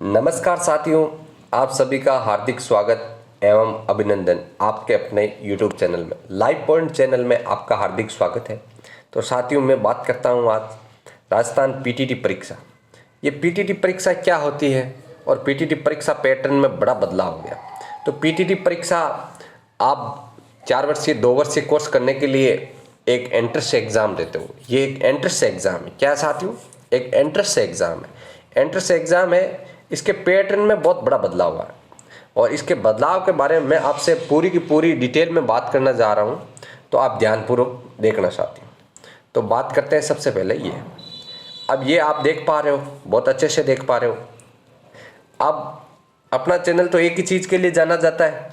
नमस्कार साथियों, आप सभी का हार्दिक स्वागत एवं अभिनंदन आपके अपने YouTube चैनल में। लाइव पॉइंट चैनल में आपका हार्दिक स्वागत है। तो साथियों, मैं बात करता हूं आज राजस्थान पीटीटी परीक्षा। ये पीटीटी परीक्षा क्या होती है और पीटीटी परीक्षा पैटर्न में बड़ा बदलाव हो गया। तो पीटीटी परीक्षा आप 4 वर्षीय 2 वर्षीय कोर्स करने के लिए एक एंट्रेंस एग्जाम देते हो। ये एक एंट्रेंस एग्जाम है। क्या साथियों? एक एंट्रेंस एग्जाम है। एंट्रेंस एग्जाम है। इसके पैटर्न में बहुत बड़ा बदलाव हुआ है और इसके बदलाव के बारे में मैं आपसे पूरी की पूरी डिटेल में बात करना जा रहा हूं, तो आप ध्यानपूर्वक देखना चाहती हूँ। तो बात करते हैं सबसे पहले ये। अब ये आप देख पा रहे हो, बहुत अच्छे से देख पा रहे हो। अब अपना चैनल तो एक ही चीज़ के लिए जाना जाता है,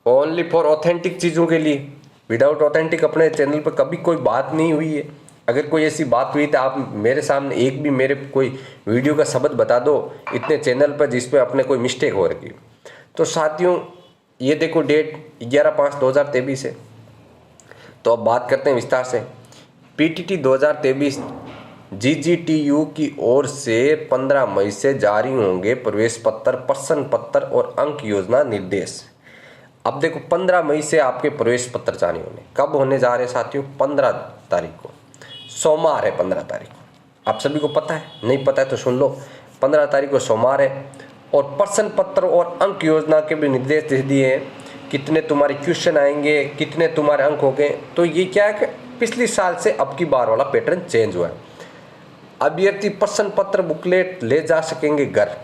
ओनली फॉर ऑथेंटिक चीज़ों के लिए। विदाउट ऑथेंटिक अपने चैनल पर कभी कोई बात नहीं हुई है। अगर कोई ऐसी बात हुई तो आप मेरे सामने एक भी मेरे कोई वीडियो का शब्द बता दो इतने चैनल पर जिसमें अपने कोई मिस्टेक हो रही। तो साथियों, ये देखो डेट 11/5/2023 है। तो अब बात करते हैं विस्तार से। पीटीटी 2023 जीजीटीयू की ओर से 15 मई से जारी होंगे प्रवेश पत्र, प्रश्न पत्र और अंक योजना निर्देश। अब देखो 15 मई से आपके प्रवेश पत्र जारी होने कब होने जा रहे हैं साथियों? 15 तारीख को, सोमवार है। 15 तारीख को आप सभी को पता है, नहीं पता है तो सुन लो। 15 तारीख को सोमवार है और प्रश्न पत्र और अंक योजना के भी निर्देश दे दिए हैं। कितने तुम्हारे क्वेश्चन आएंगे, कितने तुम्हारे अंक हो गए। तो ये क्या है कि पिछली साल से अब की बार वाला पैटर्न चेंज हुआ है। अभ्यर्थी प्रश्न पत्र बुकलेट ले जा सकेंगे घर।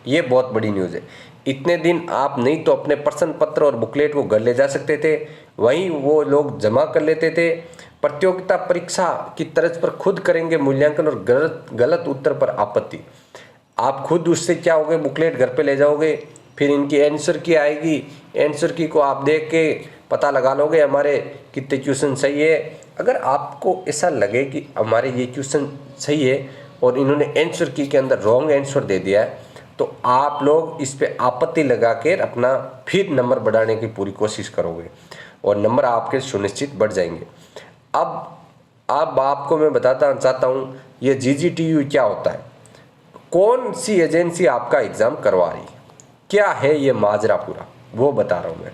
ये बहुत बड़ी न्यूज़ है। इतने दिन आप नहीं तो अपने प्रश्न पत्र और बुकलेट को घर ले जा सकते थे, वहीं वो लोग जमा कर लेते थे। प्रतियोगिता परीक्षा की तर्ज पर खुद करेंगे मूल्यांकन और गलत उत्तर पर आपत्ति। आप खुद उससे क्या होगे, बुकलेट घर पे ले जाओगे, फिर इनकी आंसर की आएगी, आंसर की को आप देख के पता लगा लोगे हमारे कितने क्वेश्चन सही है। अगर आपको ऐसा लगे कि हमारे ये क्वेश्चन सही है और इन्होंने आंसर की के अंदर रॉन्ग आंसर दे दिया है, तो आप लोग इस पे आपत्ति लगा कर अपना फिर नंबर बढ़ाने की पूरी कोशिश करोगे और नंबर आपके सुनिश्चित बढ़ जाएंगे। अब आपको मैं बताता चाहता हूँ ये जीजीटीयू क्या होता है, कौन सी एजेंसी आपका एग्जाम करवा रही है, क्या है ये माजरा पूरा, वो बता रहा हूँ मैं।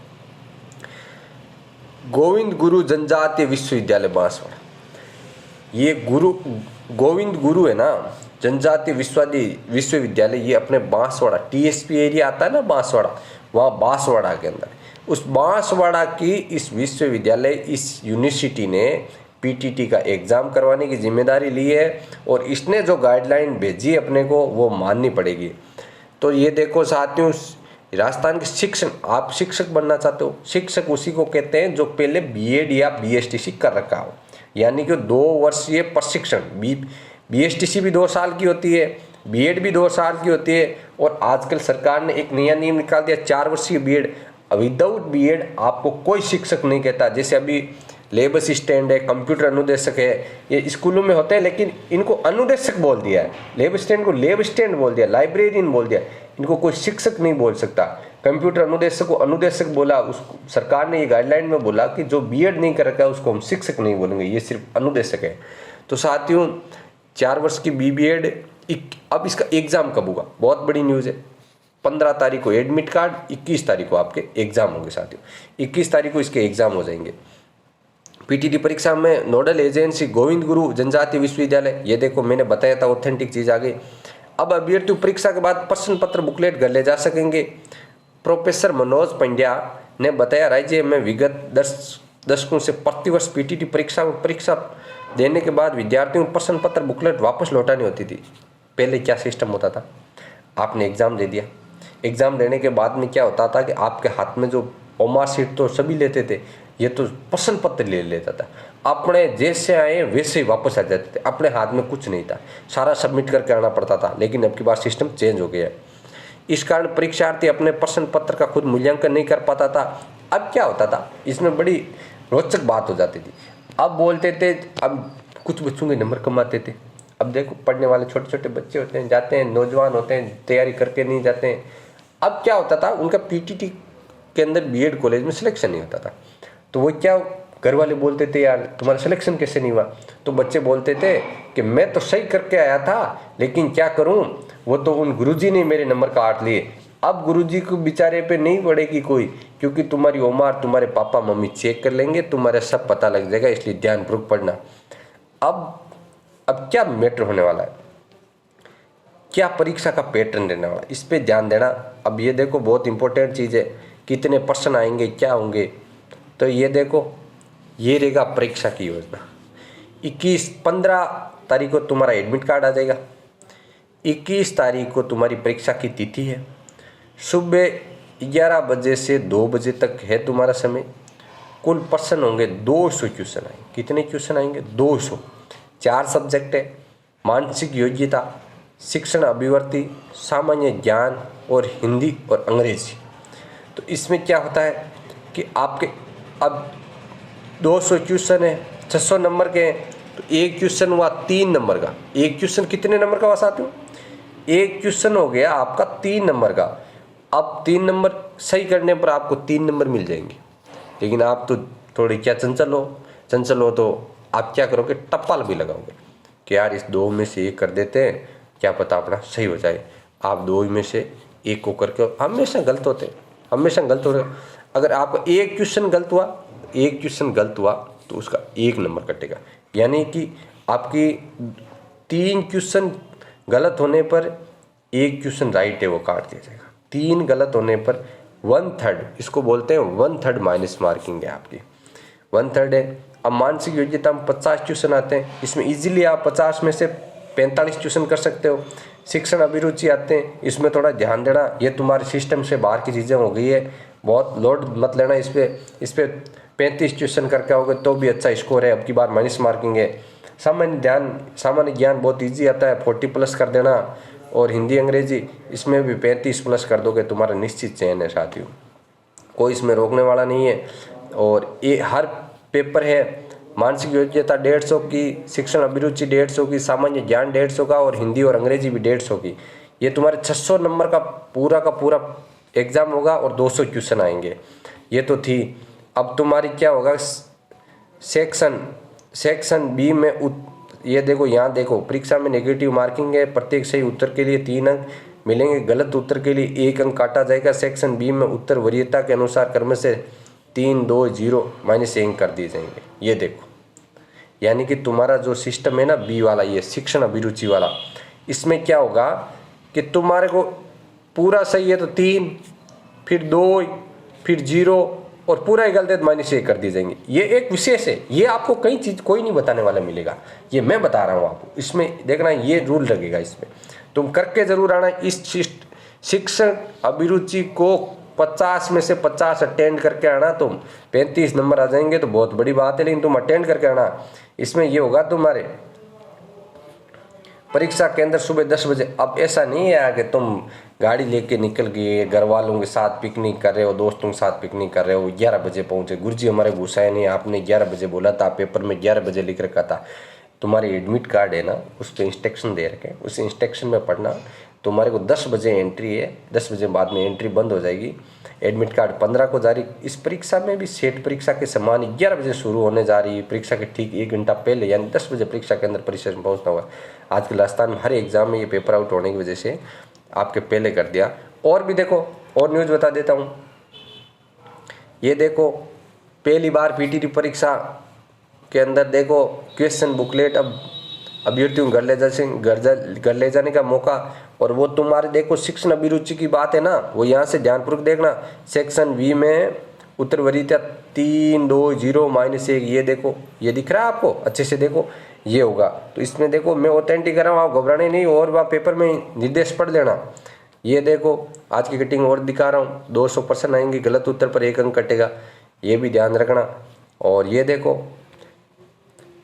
गोविंद गुरु जनजातीय विश्वविद्यालय बांसवाड़ा, ये गोविंद गुरु है ना, जनजातीय विश्वविद्यालय, ये अपने बांसवाड़ा टीएसपी एरिया आता है ना बांसवाड़ा, वहाँ बांसवाड़ा के अंदर उस बांसवाड़ा की इस विश्वविद्यालय, इस यूनिवर्सिटी ने पीटीटी का एग्ज़ाम करवाने की जिम्मेदारी ली है और इसने जो गाइडलाइन भेजी है अपने को वो माननी पड़ेगी। तो ये देखो साथियों, राजस्थान के शिक्षण, आप शिक्षक बनना चाहते हो, शिक्षक उसी को कहते हैं जो पहले बीएड या बीएसटीसी कर रखा हो, यानी कि 2 वर्षीय प्रशिक्षण। बीएसटीसी भी 2 साल की होती है, बीएड भी 2 साल की होती है और आजकल सरकार ने एक नया नियम निकाल दिया 4 वर्षीय बीएड। विदाउट बीएड आपको कोई शिक्षक नहीं कहता। जैसे अभी लेब असिस्टेंट है, कंप्यूटर अनुदेशक है, ये स्कूलों में होते हैं लेकिन इनको अनुदेशक बोल दिया है। लेब असिस्टेंट को लेब असिस्टेंट बोल दिया, लाइब्रेरियन बोल दिया, इनको कोई शिक्षक नहीं बोल सकता। कंप्यूटर अनुदेशक को अनुदेशक बोला, उस सरकार ने ये गाइडलाइन में बोला कि जो बीएड नहीं कर रखा है उसको हम शिक्षक नहीं बोलेंगे, ये सिर्फ अनुदेशक है। तो साथियों, 4 वर्ष की बीबीएड, अब इसका एग्जाम कब होगा, बहुत बड़ी न्यूज़ है। 15 तारीख को एडमिट कार्ड, 21 तारीख को आपके एग्जाम होंगे साथियों, 21 तारीख को इसके एग्जाम हो जाएंगे। पीटीटी परीक्षा में नोडल एजेंसी गोविंद गुरु जनजातीय विश्वविद्यालय, ये देखो मैंने बताया था ऑथेंटिक चीज़ आ गई। अब अभ्यर्थी परीक्षा के बाद प्रश्न पत्र बुकलेट घर ले जा सकेंगे। प्रोफेसर मनोज पंड्या ने बताया, राज्य में विगत दशकों से प्रतिवर्ष पीटीटी परीक्षा देने के बाद विद्यार्थियों को प्रश्न पत्र बुकलेट वापस लौटानी होती थी। पहले क्या सिस्टम होता था, आपने एग्ज़ाम दे दिया, एग्ज़ाम देने के बाद में क्या होता था कि आपके हाथ में जो ओमार सीट तो सभी लेते थे, ये तो प्रश्न पत्र ले लेता था, अपने जैसे आए वैसे ही वापस आ जाते थे, अपने हाथ में कुछ नहीं था, सारा सबमिट करके आना पड़ता था। लेकिन अब की बार सिस्टम चेंज हो गया है। इस कारण परीक्षार्थी अपने प्रश्न पत्र का खुद मूल्यांकन नहीं कर पाता था। अब क्या होता था, इसमें बड़ी रोचक बात हो जाती थी। अब बोलते थे, अब कुछ बच्चों के नंबर कम आते थे। अब देखो पढ़ने वाले छोटे छोटे बच्चे होते हैं, जाते हैं, नौजवान होते हैं, तैयारी करके नहीं जाते हैं। अब क्या होता था, उनका पीटीटी के अंदर बीएड कॉलेज में सिलेक्शन नहीं होता था, तो वो क्या घर वाले बोलते थे यार तुम्हारा सिलेक्शन कैसे नहीं हुआ, तो बच्चे बोलते थे कि मैं तो सही करके आया था, लेकिन क्या करूं, वो तो उन गुरुजी ने मेरे नंबर काट लिए। अब गुरुजी को बेचारे पे नहीं पड़ेगी कोई, क्योंकि तुम्हारी उम्र तुम्हारे पापा मम्मी चेक कर लेंगे, तुम्हारा सब पता लग जाएगा, इसलिए ध्यानपूर्वक पढ़ना। अब क्या मैटर होने वाला है, क्या परीक्षा का पैटर्न रहने वाला है, इस पे ध्यान देना। अब ये देखो बहुत इंपॉर्टेंट चीज़ है, कितने प्रश्न आएंगे क्या होंगे। तो ये देखो, ये रहेगा परीक्षा की योजना। 15 तारीख को तुम्हारा एडमिट कार्ड आ जाएगा। 21 तारीख को तुम्हारी परीक्षा की तिथि है। सुबह 11 बजे से 2 बजे तक है तुम्हारा समय। कुल प्रश्न होंगे 200 क्वेश्चन आएंगे। कितने क्वेश्चन आएंगे? 200। 4 सब्जेक्ट है, मानसिक योग्यता, शिक्षण अभिवृत्ति, सामान्य ज्ञान और हिंदी और अंग्रेजी। तो इसमें क्या होता है कि आपके अब 200 क्वेश्चन है, 600 नंबर के हैं, तो एक क्वेश्चन हुआ 3 नंबर का। एक क्वेश्चन कितने नंबर का हुआ साथियों? एक क्वेश्चन हो गया आपका 3 नंबर का। अब 3 नंबर सही करने पर आपको 3 नंबर मिल जाएंगे। लेकिन आप तो थोड़ी क्या चंचल हो तो आप क्या करोगे, टप्पा भी लगाओगे कि यार इस 2 में से 1 कर देते हैं, क्या पता अपना सही हो जाए। आप 2 में से 1 को करके हमेशा गलत होते, हमेशा गलत हो रहे। अगर आपका एक क्वेश्चन गलत हुआ तो उसका 1 नंबर कटेगा। यानी कि आपकी 3 क्वेश्चन गलत होने पर 1 क्वेश्चन राइट है, वो काट दिया जाएगा। 3 गलत होने पर 1/3, इसको बोलते हैं 1/3 माइनस मार्किंग है आपकी, 1/3 है। अब मानसिक योग्यता में 50 क्वेश्चन आते हैं, इसमें इजीली आप 50 में से 45 क्वेश्चन कर सकते हो। शिक्षण अभिरुचि आते हैं, इसमें थोड़ा ध्यान देना, ये तुम्हारे सिस्टम से बाहर की चीज़ें हो गई है, बहुत लोड मत लेना इस पे 35 क्वेश्चन करके आओगे तो भी अच्छा स्कोर है। अब की बार माइनस मार्किंग है। सामान्य ज्ञान बहुत ईजी आता है, 40+ कर देना। और हिंदी अंग्रेजी इसमें भी 35+ कर दोगे, तुम्हारा निश्चित चयन है साथियों, कोई इसमें रोकने वाला नहीं है। और ये हर पेपर है, मानसिक योग्यता 150 की, शिक्षण अभिरुचि 150 की, सामान्य ज्ञान 150 का और हिंदी और अंग्रेजी भी 150 की। ये तुम्हारे 600 नंबर का पूरा एग्ज़ाम होगा और 200 क्वेश्चन आएंगे। ये तो थी। अब तुम्हारी क्या होगा, सेक्शन बी में ये देखो, यहाँ देखो, परीक्षा में नेगेटिव मार्किंग है। प्रत्येक सही उत्तर के लिए 3 अंक मिलेंगे, गलत उत्तर के लिए 1 अंक काटा जाएगा। सेक्शन बी में उत्तर वरीयता के अनुसार क्रम से 3, 2, 0 -1 कर दिए जाएंगे। ये देखो, यानी कि तुम्हारा जो सिस्टम है ना बी वाला, ये शिक्षण अभिरुचि वाला, इसमें क्या होगा कि तुम्हारे को पूरा सही है तो 3, फिर 2, फिर 0 और पूरा ही गलत है तो -1 कर दिए जाएंगे। ये एक विशेष है, ये आपको कई चीज़ कोई नहीं बताने वाला मिलेगा, ये मैं बता रहा हूँ आपको। इसमें देखना, ये रूल लगेगा, इसमें तुम करके जरूर आना। इस शिक्षण अभिरुचि को 50 में से 50 अटेंड करके आना, तुम 35 नंबर आ जाएंगे तो बहुत बड़ी बात है, लेकिन तुम अटेंड करके आना। इसमें ये होगा तुम्हारे परीक्षा केंद्र सुबह 10 बजे। अब ऐसा नहीं है कि तुम गाड़ी लेके निकल गए, घर वालों के साथ पिकनिक कर रहे हो, दोस्तों के साथ पिकनिक कर रहे हो, 11 बजे पहुंचे। गुरुजी हमारे गुस्साए नहीं, आपने 11 बजे बोला था, पेपर में 11 बजे लिख रखा था। तुम्हारे एडमिट कार्ड है ना, उस पर इंस्ट्रक्शन दे रखे, उस इंस्ट्रक्शन में पढ़ना। तुम्हारे को 10 बजे एंट्री है, 10 बजे बाद में एंट्री बंद हो जाएगी। एडमिट कार्ड 15 को जारी। इस परीक्षा में भी सेट परीक्षा के समान 11 बजे शुरू होने जा रही है। परीक्षा के ठीक 1 घंटा पहले यानी 10 बजे परीक्षा के अंदर परिसर में पहुंचना होगा। आजकल राजस्थान में हर एग्जाम में ये पेपर आउट होने की वजह से आपके पहले कर दिया। और भी देखो, और न्यूज़ बता देता हूँ। ये देखो, पहली बार पीटीटी परीक्षा के अंदर देखो क्वेश्चन बुकलेट अब अभ्यर्थियों घर ले जाने का मौका। और वो तुम्हारे देखो शिक्षण अभिरुचि की बात है ना, वो यहाँ से ध्यानपूर्वक देखना। सेक्शन बी में उत्तर वरीयता 3, 2, 0 -1, ये देखो, ये दिख रहा है आपको, अच्छे से देखो, ये होगा। तो इसमें देखो, मैं ऑथेंटिक कर रहा हूँ, आप घबराने नहीं, और वहाँ पेपर में निर्देश पढ़ लेना। ये देखो, आज की कटिंग और दिखा रहा हूँ, 200 प्रश्न आएंगे, गलत उत्तर पर 1 अंक कटेगा, ये भी ध्यान रखना। और ये देखो,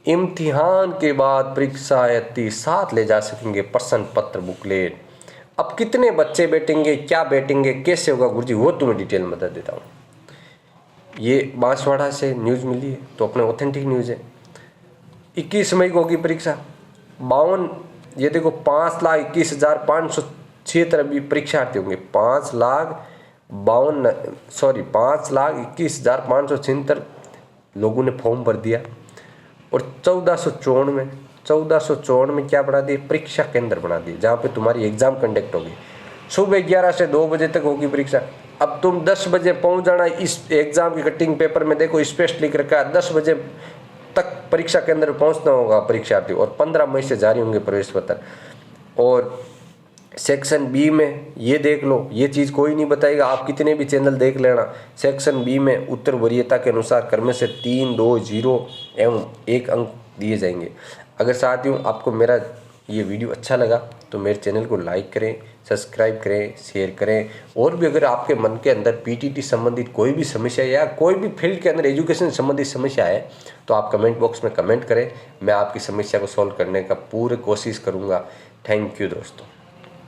इम्तिहान के बाद परीक्षार्थी साथ ले जा सकेंगे प्रश्न पत्र बुकलेट। अब कितने बच्चे बैठेंगे, क्या बैठेंगे, कैसे होगा गुरुजी, वो तुम्हें डिटेल में बता देता हूँ। ये बांसवाड़ा से न्यूज़ मिली है, तो अपने ऑथेंटिक न्यूज़ है। 21 मई को होगी परीक्षा। 52, ये देखो, 5,21,576 अभी परीक्षार्थी होंगे। 5,21,576 लोगों ने फॉर्म भर दिया और 1454 में क्या बना दिए, परीक्षा केंद्र बना दिए जहाँ पे तुम्हारी एग्जाम कंडक्ट होगी। सुबह 11 से 2 बजे तक होगी परीक्षा। अब तुम 10 बजे पहुँच जाना, इस एग्जाम की कटिंग पेपर में देखो स्पष्ट लिख रखा है 10 बजे तक परीक्षा केंद्र पहुँचना होगा परीक्षार्थी, और 15 मई से जारी होंगे प्रवेश पत्र। और सेक्शन बी में ये देख लो, ये चीज़ कोई नहीं बताएगा, आप कितने भी चैनल देख लेना। सेक्शन बी में उत्तर वरीयता के अनुसार क्रम से 3, 2, 0 एवं 1 अंक दिए जाएंगे। अगर साथियों आपको मेरा ये वीडियो अच्छा लगा तो मेरे चैनल को लाइक करें, सब्सक्राइब करें, शेयर करें। और भी अगर आपके मन के अंदर पीटीटी संबंधित कोई भी समस्या या कोई भी फील्ड के अंदर एजुकेशन संबंधित समस्या है तो आप कमेंट बॉक्स में कमेंट करें, मैं आपकी समस्या को सॉल्व करने का पूरी कोशिश करूँगा। थैंक यू दोस्तों।